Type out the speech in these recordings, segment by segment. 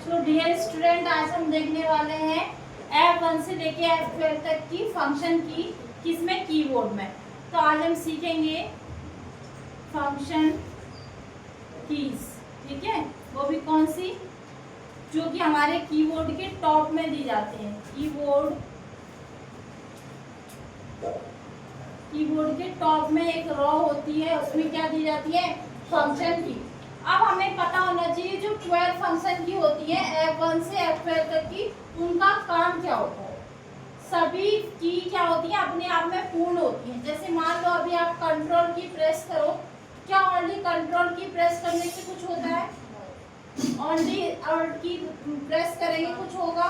तो dear student, आज हम देखने वाले हैं F1 से लेके F12 तक की फंक्शन की, किसमें, कीबोर्ड में। तो आज हम सीखेंगे फंक्शन कीज, ठीक है। वो भी कौन सी, जो कि हमारे कीबोर्ड के टॉप में दी जाती हैं। कीबोर्ड के टॉप में एक रो होती है, उसमें क्या दी जाती है, फंक्शन की। अब हमें पता होना चाहिए जो 12 फंक्शन की होती है F1 से F12 तक की, उनका काम क्या होता है। सभी की क्या होती है, अपने आप में पूर्ण होती है। जैसे मान लो अभी आप कंट्रोल की प्रेस करो, क्या ओनली कंट्रोल की प्रेस करने से कुछ होता है? ओनली अल्ट की प्रेस करेंगे कुछ होगा?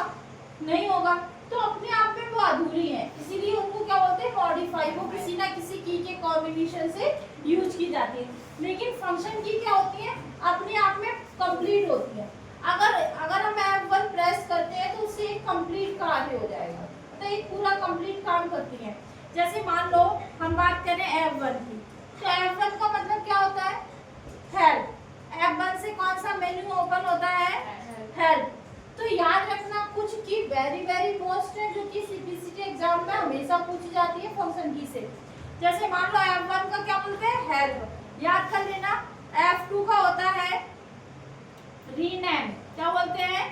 नहीं होगा। तो अपने आप में वो अधूरी है, इसीलिए उनको क्या बोलते हैं, मॉडिफाई। वो किसी ना किसी की के कॉम्बिनेशन से यूज की जाती है। लेकिन फंक्शन की क्या होती है, अपने आप में कंप्लीट होती है। अगर हम F1 प्रेस करते हैं तो उससे एक कंप्लीट कार्य हो जाएगा, तो एक पूरा कंप्लीट काम करती है। जैसे मान लो हम बात करें F1 की, तो F1 का मतलब क्या होता है, हेल्प। F1 से कौन सा मेन्यू ओपन होता है, हेल्प। तो याद रखना कुछ की वेरी वेरी मोस्ट है, जो कि सीपीसीटी एग्जाम में हमेशा पूछी जाती है फंक्शन की से। जैसे मान लो F1 का क्या बोलते हैं, हेल्प, याद कर लेना। F2 का होता है रीनेम, क्या बोलते हैं,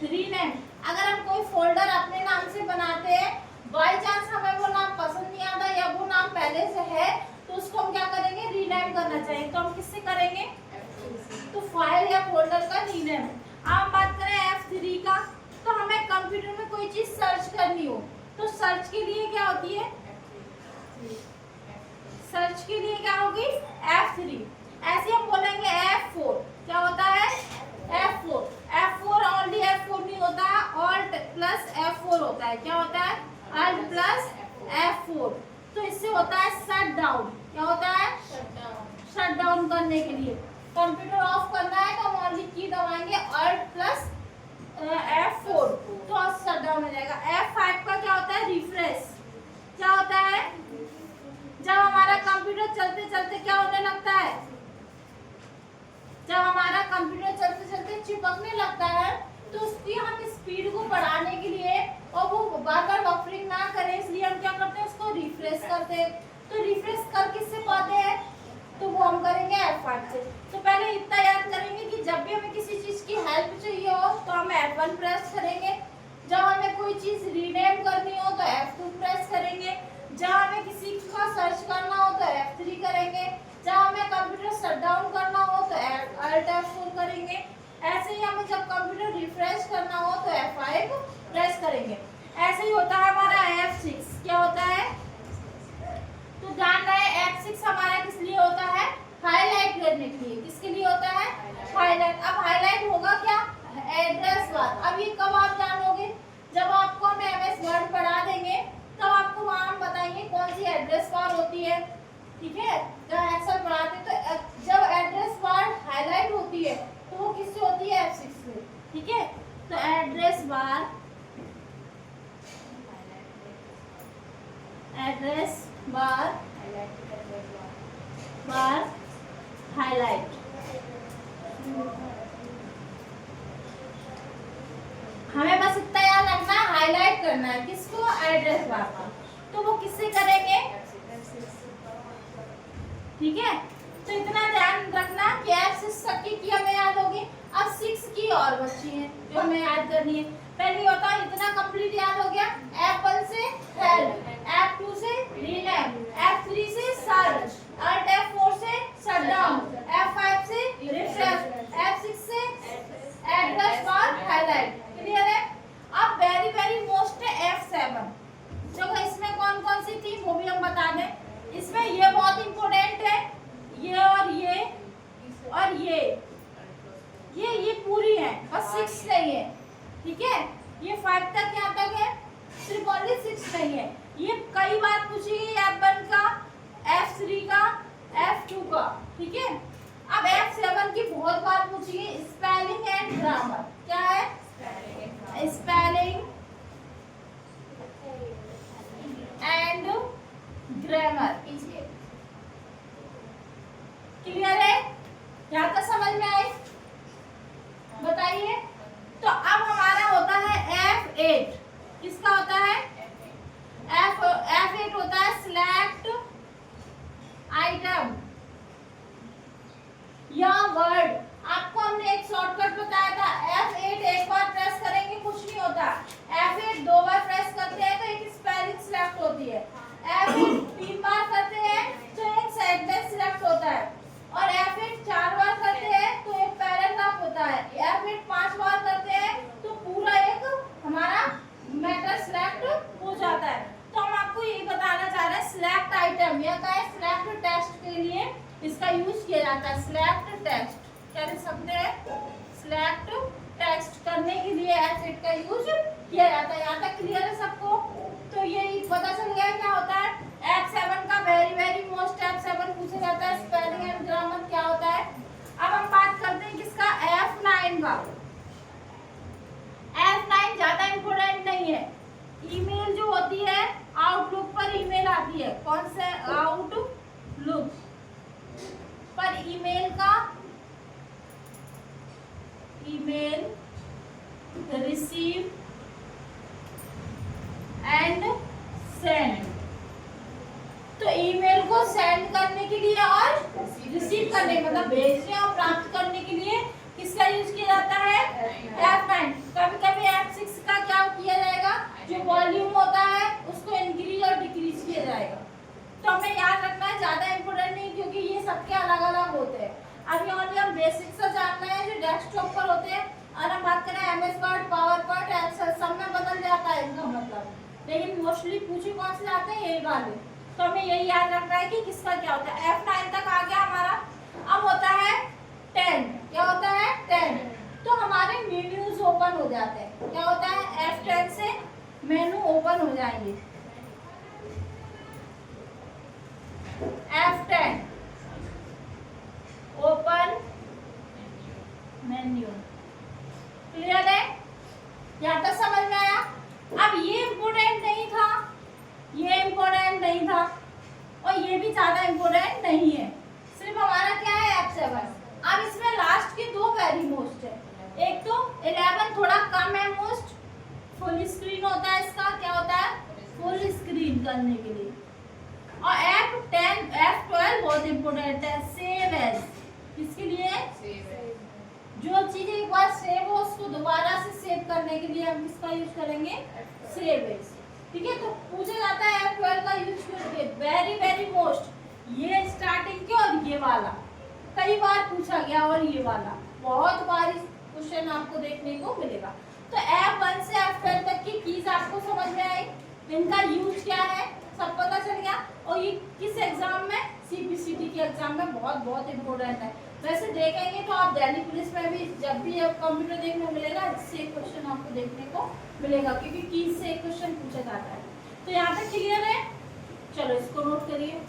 रीनेम। अगर हम कोई फोल्डर अपने नाम से बनाते हैं, बाई चांस हमें वो नाम पसंद नहीं आता या वो नाम पहले से है, तो उसको हम क्या करेंगे, रीनेम करना चाहिए। तो हम किससे करेंगे, तो फाइल या फोल्डर का रीनेम। अब बात करें F3 का, तो हमें कंप्यूटर में कोई चीज सर्च करनी हो, तो सर्च के लिए क्या होती है, सर्च के लिए क्या होगी, F3। ऐसे हम बोलेंगे F4, क्या होता है, F4 ओनली F4 नहीं होता, Alt प्लस F4 होता है। क्या होता है, Alt प्लस F4। तो इससे होता है शट डाउन। क्या होता है, शट डाउन करने के लिए कंप्यूटर ऑफ करना है तो हम ओनली की दबाएंगे Alt प्लस F4, तो शट डाउन हो जाएगा। F5 का क्या होता है, रिफ्रेश। क्या होता है, जब हमारा कंप्यूटर चलते चलते क्या होने लगता है, जब हमारा कंप्यूटर चलते चलते चिपकने लगता है, तो उसकी हम स्पीड को बढ़ाने के लिए और वो बार बार बफरिंग ना करे, इसलिए हम क्या करते हैं, उसको रिफ्रेश करते हैं। तो रिफ्रेश कर किससे पाते हैं, तो वो हम करेंगे F5 से। तो पहले इतना याद करेंगे कि जब भी हमें किसी चीज की हेल्प चाहिए हो तो हम F1 प्रेस करेंगे, जब हमें कोई चीज रीनेम करनी हो तो F2 प्रेस करेंगे, जब हमें किसी का सर्च करना हो तो F3 करेंगे, जब हमें कंप्यूटर शट डाउन करना हो तो Alt F4 करेंगे। ऐसे ही हमें जब कंप्यूटर रिफ्रेश करना हो तो F5 प्रेस करेंगे। ऐसे ही होता है हमारा F6। क्या होता है, तो जान रहे हैं F6 हमारा किस लिए होता है, हाईलाइट करने के लिए। किसके लिए होता है, हाईलाइट। अब हाईलाइट होगा क्या, एड्रेस बार। अब ये कब आप जानोगे, जब आपको हम MS वर्ड पढ़ा देंगे तब आपको वहां हम बताएंगे कौन सी एड्रेस बार होती है, ठीक है। जब एक्सेल पढ़ाते तो जब एड्रेस बार हाईलाइट होती है तो वो किससे होती है, F6 से, ठीक है। तो एड्रेस बार हाईलाइट, हमें बस इतना याद रखना है, हाईलाइट करना है किसको, एड्रेस बार का। तो वो किससे करेंगे, ठीक है। तो इतना ध्यान रखना कि F6 की हमें याद होगी। अब 6 की और बची है जो हमें याद करनी है। पहले होता है, इतना कंप्लीट याद हो गया, F1 से हेल्प, F2 से रीनेम, F3 से सर्च, Alt F4 से शट डाउन, F5 से रिफ्रेश, F6 से एड्रेस बार हाईलाइट। क्लियर है। अब वेरी वेरी मोस्ट है F7। देखो इसमें कौन कौन सी थी वो भी हम बता दें। इसमें ये बहुत इंपॉर्टेंट है, ये और ये पूरी है, बस 6 नहीं है, ठीक है। ये 5 तक यहाँ तक है, सिर्फ ओनली 6 नहीं है। ये कई बार पूछी गई, F1 का, F3 का, F2 का, ठीक है। अब F7 की बहुत बार पूछी गई, स्पेलिंग एंड ग्रामर। क्या है, स्पेलिंग एंड ग्रामर। क्लियर है, यहाँ तक समझ में आई, बताइए। तो F8 किसका होता है? F8 होता है सिलेक्ट आइटम या वर्ड। आपको हमने एक शॉर्टकट बताया था, F8 एक बार प्रेस करेंगे कुछ नहीं होता, F8 दो बार प्रेस करते हैं तो एक स्पेलिंग सिलेक्ट होती है, F8 तीन बार करते हैं तो एक सेंटेंस सिलेक्ट होता है, और F8 चार बार करते हैं तो एक पैराग्राफ होता है, F8 पांच बार करते हैं तो पूरा एक हमारा मैटर सिलेक्ट हो जाता है। तो हम आपको यही बताना चाह रहे हैं सिलेक्ट आइटम या क्या है, सिलेक्ट टेक्स्ट के लिए इसका यूज किया जाता है। सिलेक्ट टेक्स्ट क्या लिख सकते हैं? सिलेक्ट टेक्स्ट करने के लिए F8 का यूज किया जाता है। यहाँ तक क्लियर है सबको? तो यही पता चल गया क्या होता है। F7 का वेरी मोस्ट F7 पूछा जाता है, स्पेलिंग एंड ग्रामर क्या होता है। अब हम बात करते हैं किसका, F9 का। F9 ज्यादा इंपोर्टेंट नहीं है। ईमेल जो होती है, आउटलुक पर ईमेल आती है, कौन से आउटलुक पर ईमेल का ईमेल रिसीव एंड सेंड। तो ईमेल को सेंड करने के लिए और रिसीव करने मतलब भेजने और प्राप्त करने के लिए किसका यूज किया जाता है? F9। कभी कभी F6 का क्या किया जाएगा, जो वॉल्यूम होता है उसको इंक्रीज और डिक्रीज किया जाएगा। तो हमें याद रखना है, ज्यादा इंपोर्टेंट नहीं क्योंकि ये सबके अलग अलग होते हैं। अभी ओनली हम बेसिक से जानना है जो डेस्कटॉप पर होते हैं, और हम बात करें MS word, PowerPoint, excel, सब में बदल जाता है इनका मतलब, लेकिन मोस्टली पूछे कौन से जाते हैं, यही वाले। तो हमें यही याद रखना है कि किसका क्या होता है। F9 तक आ गया हमारा। अब होता है 10। क्या होता है? 10। तो हमारे मेन्यूज ओपन हो जाते हैं। क्या होता है? F10 से मेनू ओपन हो जाएंगे। F10 open menu. क्लियर है? यहाँ तक समझ में आया? अब ये इम्पोर्टेंट नहीं था, ये इम्पोर्टेंट नहीं था, और ये भी ज्यादा इम्पोर्टेंट नहीं है। सिर्फ हमारा क्या है? F7। अब इसमें लास्ट के दो वेरी मोस्ट है। एक तो 11 थोड़ा कम है मोस्ट, फुल स्क्रीन होता है इसका। क्या होता है? फुल स्क्रीन करने के लिए। और F10 F12 बहुत इम्पोर्टेंट है, सेव एज। किसके लिए? जो चीज एक बार सेव हो उसको दोबारा से सेव करने के लिए हम किसका यूज करेंगे? Save as. ठीक है, तो पूछा जाता है F12 का यूज करके वेरी मोस्ट, ये स्टार्टिंग के और ये वाला कई बार पूछा गया, और ये वाला बहुत बार क्वेश्चन आपको देखने को मिलेगा। तो F1 से F12 तक की कीज आपको समझ में आई, इनका यूज क्या है सब पता चल गया। और ये किस एग्जाम में? CPCT के एग्जाम में बहुत इम्पोर्टेंट है। वैसे देखेंगे तो आप दिल्ली पुलिस में भी जब भी कंप्यूटर देखने को मिलेगा, इससे क्वेश्चन आपको देखने को मिलेगा, क्योंकि कीज से क्वेश्चन पूछा जाता है। तो यहाँ तक क्लियर है? चलो इसको नोट करिए।